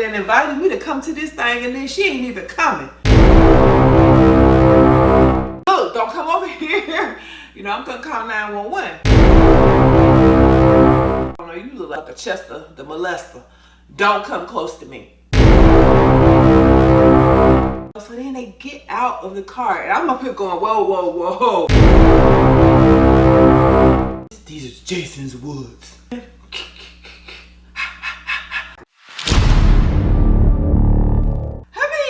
that invited me to come to this thing and then she ain't even coming. Look, don't come over here. You know, I'm gonna call 911. Oh no, you look like a Chester the molester. Don't come close to me. So then they get out of the car and I'm up here going, whoa, whoa, whoa. These are Jason's woods.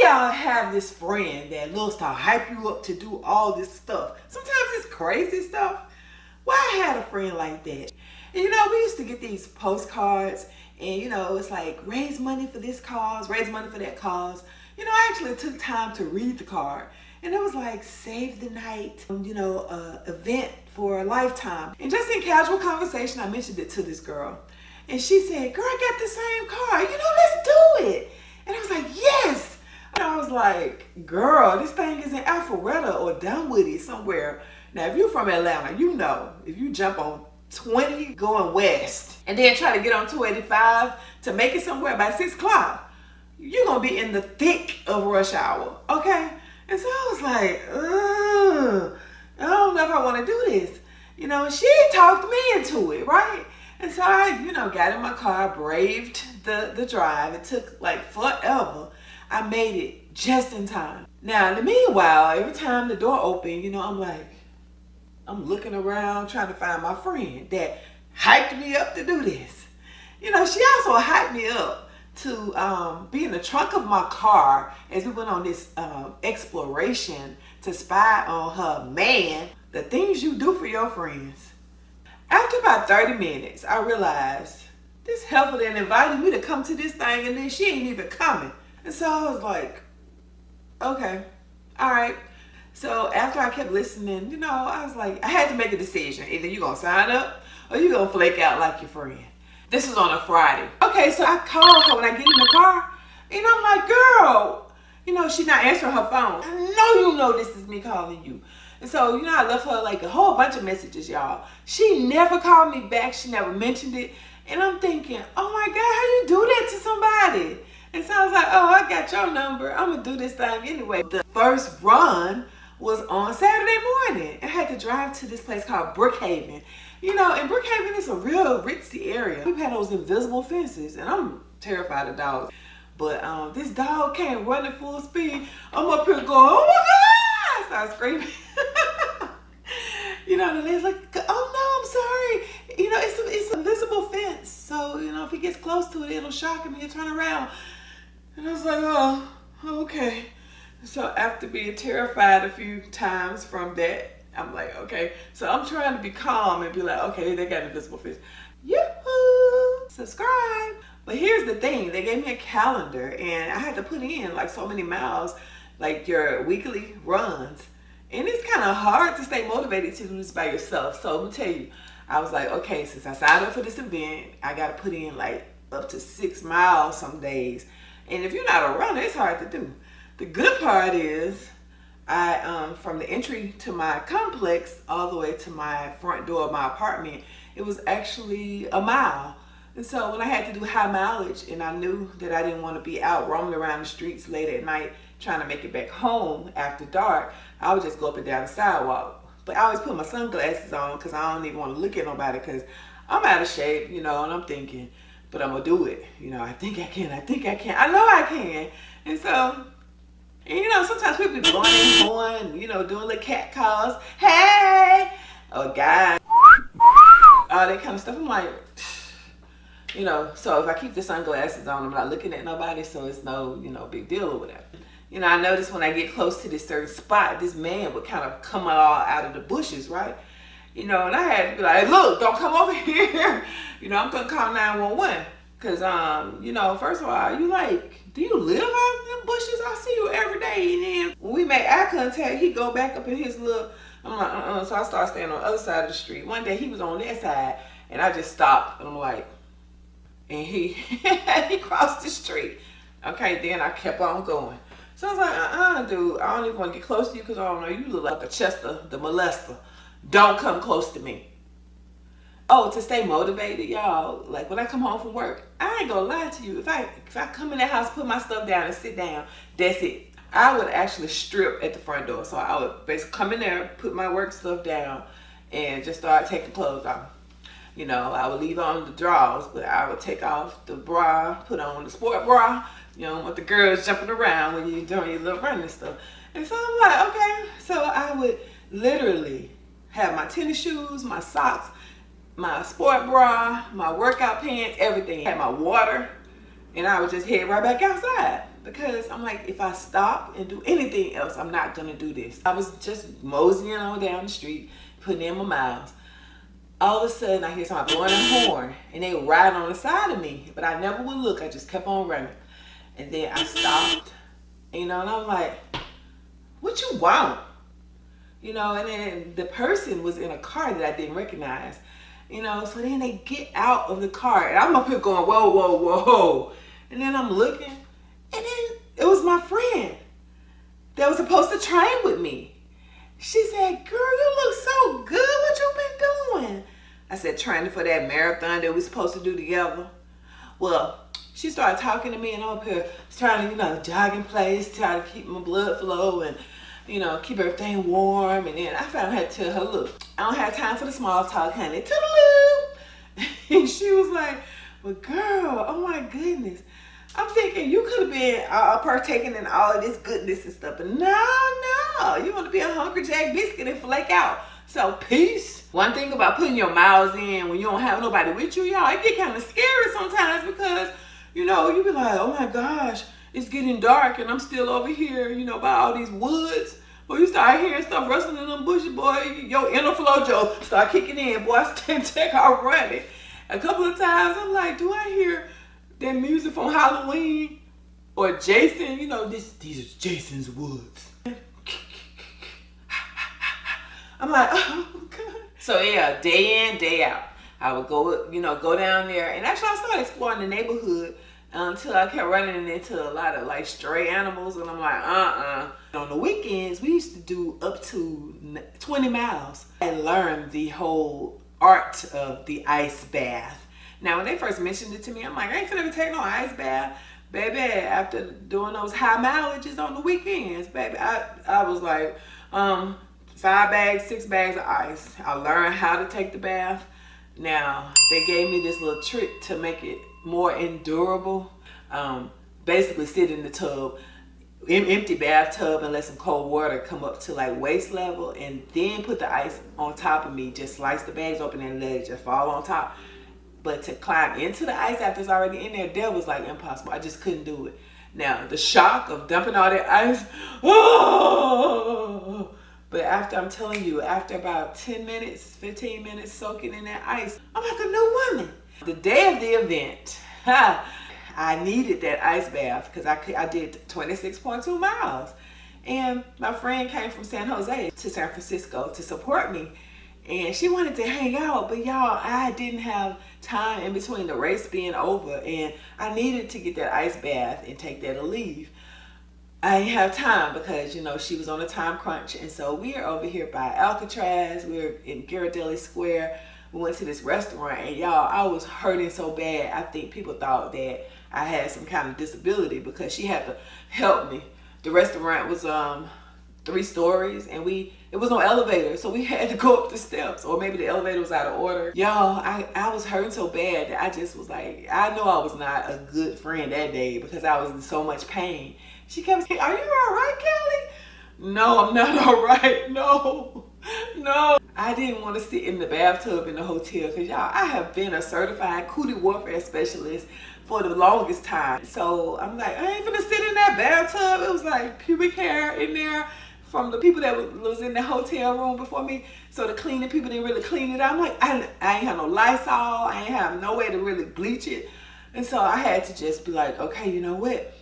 Y'all have this friend that loves to hype you up to do all this stuff. Sometimes it's crazy stuff. Well, I had a friend like that. And you know, we used to get these postcards and you know, it's like raise money for this cause, raise money for that cause. You know, I actually took time to read the card and it was like save the night, you know, event for a lifetime. And just in casual conversation, I mentioned it to this girl and she said, girl, I got the same card, you know, let's do it. And I was like, yes. And I was like, girl, this thing is in Alpharetta or Dunwoody somewhere. Now, if you're from Atlanta, you know, if you jump on 20 going west and then try to get on 285 to make it somewhere by 6 o'clock, you're going to be in the thick of rush hour, okay? And so I was like, ugh, I don't know if I want to do this. You know, she talked me into it, right? And so I, you know, got in my car, braved the drive. It took like forever. I made it just in time. Now, in the meanwhile, every time the door opened, you know, I'm looking around trying to find my friend that hyped me up to do this. You know, she also hyped me up to be in the trunk of my car as we went on this exploration to spy on her man, the things you do for your friends. After about 30 minutes, I realized this heifer that invited me to come to this thing and then she ain't even coming. And so I was like, okay, all right. So after I kept listening, you know, I was like, I had to make a decision. Either you're going to sign up or you're going to flake out like your friend. This was on a Friday. Okay, so I called her when I get in the car. And I'm like, girl, you know, she's not answering her phone. I know you know this is me calling you. And so, you know, I left her like a whole bunch of messages, y'all. She never called me back. She never mentioned it. And I'm thinking, oh my God, how you do that to somebody? And so I was like, oh, I got your number. I'm going to do this thing anyway. The first run was on Saturday morning. I had to drive to this place called Brookhaven. You know, and Brookhaven is a real ritzy area. We've had those invisible fences, and I'm terrified of dogs. But this dog came running full speed. I'm up here going, oh my God! I started screaming. You know, the lady's like, oh no, I'm sorry. You know, it's an invisible fence. So, you know, if he gets close to it, it'll shock him and he'll turn around. And I was like, oh, okay. So after being terrified a few times from that, I'm like, okay. So I'm trying to be calm and be like, okay, they got an invisible fence. Yoo-hoo! Subscribe. But here's the thing. They gave me a calendar and I had to put in like so many miles, like your weekly runs. And it's kind of hard to stay motivated to do this by yourself. So I'm going to tell you, I was like, okay, since I signed up for this event, I got to put in like up to 6 miles some days. And if you're not a runner, it's hard to do. The good part is from the entry to my complex all the way to my front door of my apartment, it was actually a mile. And so when I had to do high mileage and I knew that I didn't want to be out roaming around the streets late at night trying to make it back home after dark, I would just go up and down the sidewalk. But I always put my sunglasses on because I don't even want to look at nobody because I'm out of shape, you know, and I'm thinking, but I'm going to do it. You know, I think I can. I know I can. And so, and you know, sometimes people be blowing horn, you know, doing little cat calls. Hey! Or guys. All that kind of stuff. I'm like, you know, so if I keep the sunglasses on, I'm not looking at nobody, so it's no, you know, big deal or whatever. You know, I noticed when I get close to this certain spot, this man would kind of come all out of the bushes, right? You know, and I had to be like, look, don't come over here. You know, I'm going to call 911. Because, you know, first of all, you like, do you live out in the bushes? I see you every day. And then when we make eye contact, he go back up in his little, I'm like, So I started standing on the other side of the street. One day he was on that side and I just stopped. And I'm like, and he crossed the street. Okay, then I kept on going. So I was like, dude, I don't even want to get close to you because I don't know, you look like a Chester the molester. Don't come close to me. Oh, to stay motivated, y'all. Like when I come home from work, I ain't gonna lie to you. If I come in the house, put my stuff down and sit down, that's it. I would actually strip at the front door. So I would basically come in there, put my work stuff down, and just start taking clothes off. You know, I would leave on the drawers, but I would take off the bra, put on the sport bra. You know, with the girls jumping around when you're doing your little running stuff. And so I'm like, okay. So I would literally have my tennis shoes, my socks, my sport bra, my workout pants, everything. I had my water, and I would just head right back outside. Because I'm like, if I stop and do anything else, I'm not gonna do this. I was just moseying on down the street, putting in my miles. All of a sudden, I hear somebody blowing a horn, and they were riding on the side of me. But I never would look. I just kept on running. And then I stopped, you know, and I'm like, what you want? You know, and then the person was in a car that I didn't recognize. You know, so then they get out of the car, and I'm up here going, whoa, whoa, whoa. And then I'm looking, and then it was my friend that was supposed to train with me. She said, girl, you look so good. What you been doing? I said, training for that marathon that we're supposed to do together. Well, she started talking to me, and I'm up here trying to, you know, jog in place, trying to keep my blood flow and, you know, keep everything warm. And then I finally had to tell her, look, I don't have time for the small talk, honey. Toodaloo. And she was like, well, girl, oh my goodness. I'm thinking you could have been partaking in all of this goodness and stuff. But no, you want to be a Hungry Jack biscuit and flake out. So peace. One thing about putting your miles in when you don't have nobody with you, y'all, it get kind of scary sometimes because, you know, you be like, oh my gosh, it's getting dark and I'm still over here, you know, by all these woods. Boy, you start hearing stuff rustling in them bushes, boy, your inner flojo start kicking in. Boy, I take out running. A couple of times, I'm like, do I hear that music from Halloween or Jason? You know, these are Jason's woods. I'm like, oh God. So yeah, day in, day out, I would go, you know, go down there. And actually I started exploring the neighborhood until I kept running into a lot of like stray animals. And I'm like, On the weekends, we used to do up to 20 miles. I learned the whole art of the ice bath. Now, when they first mentioned it to me, I'm like, I ain't finna take no ice bath. Baby, after doing those high mileages on the weekends, baby, I was like, 5 bags, 6 bags of ice. I learned how to take the bath. Now, they gave me this little trick to make it more endurable. Basically sit in the tub, empty bathtub, and let some cold water come up to like waist level, and then put the ice on top of me. Just slice the bags open and let it just fall on top. But to climb into the ice after it's already in there, that was like impossible. I just couldn't do it. Now, the shock of dumping all that ice, oh! But after, I'm telling you, after about 10 minutes, 15 minutes soaking in that ice, I'm like a new woman. The day of the event, I needed that ice bath because I did 26.2 miles. And my friend came from San Jose to San Francisco to support me. And she wanted to hang out, but y'all, I didn't have time in between the race being over, and I needed to get that ice bath and take that to leave. I didn't have time because, you know, she was on a time crunch. And so we are over here by Alcatraz. We're in Ghirardelli Square. We went to this restaurant, and y'all, I was hurting so bad. I think people thought that I had some kind of disability because she had to help me. The restaurant was 3 stories, and it was no elevator, so we had to go up the steps, or maybe the elevator was out of order. Y'all, I was hurting so bad that I just was like, I know I was not a good friend that day because I was in so much pain. She kept saying, are you all right, Kelly? No, I'm not all right. No. I didn't want to sit in the bathtub in the hotel because, y'all, I have been a certified cootie warfare specialist for the longest time. So I'm like, I ain't gonna sit in that bathtub. It was like pubic hair in there from the people that was in the hotel room before me. So the cleaning people didn't really clean it. I'm like, I ain't have no Lysol. I ain't have no way to really bleach it. And so I had to just be like, okay, you know what?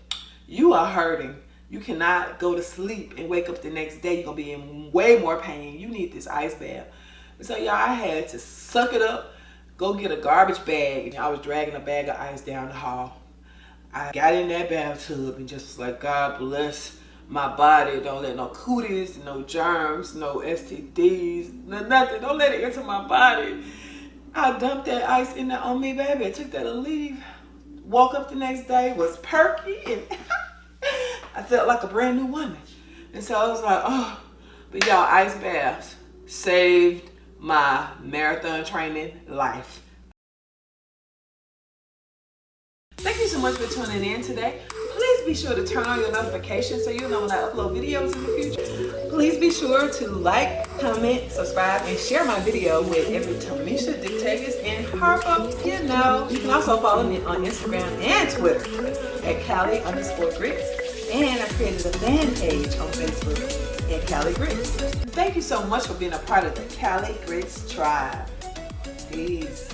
You are hurting. You cannot go to sleep and wake up the next day. You're gonna be in way more pain. You need this ice bath. And so, y'all, I had to suck it up, go get a garbage bag, and I was dragging a bag of ice down the hall. I got in that bathtub and just was like, God bless my body. Don't let no cooties, no germs, no STDs, no nothing. Don't let it enter my body. I dumped that ice in there on me, baby. I took that to leave. Woke up the next day, was perky, and I felt like a brand new woman. And so I was like, oh, but y'all, ice baths saved my marathon training life. Thank you so much for tuning in today. Please be sure to turn on your notifications so you'll know when I upload videos in the future. Please be sure to like, comment, subscribe, and share my video with every Tamisha, Dictators, and Harper you know. You can also follow me on Instagram and Twitter at Cali_grits. And I created a fan page on Facebook at Cali GRITS. Thank you so much for being a part of the Cali GRITS tribe. Peace.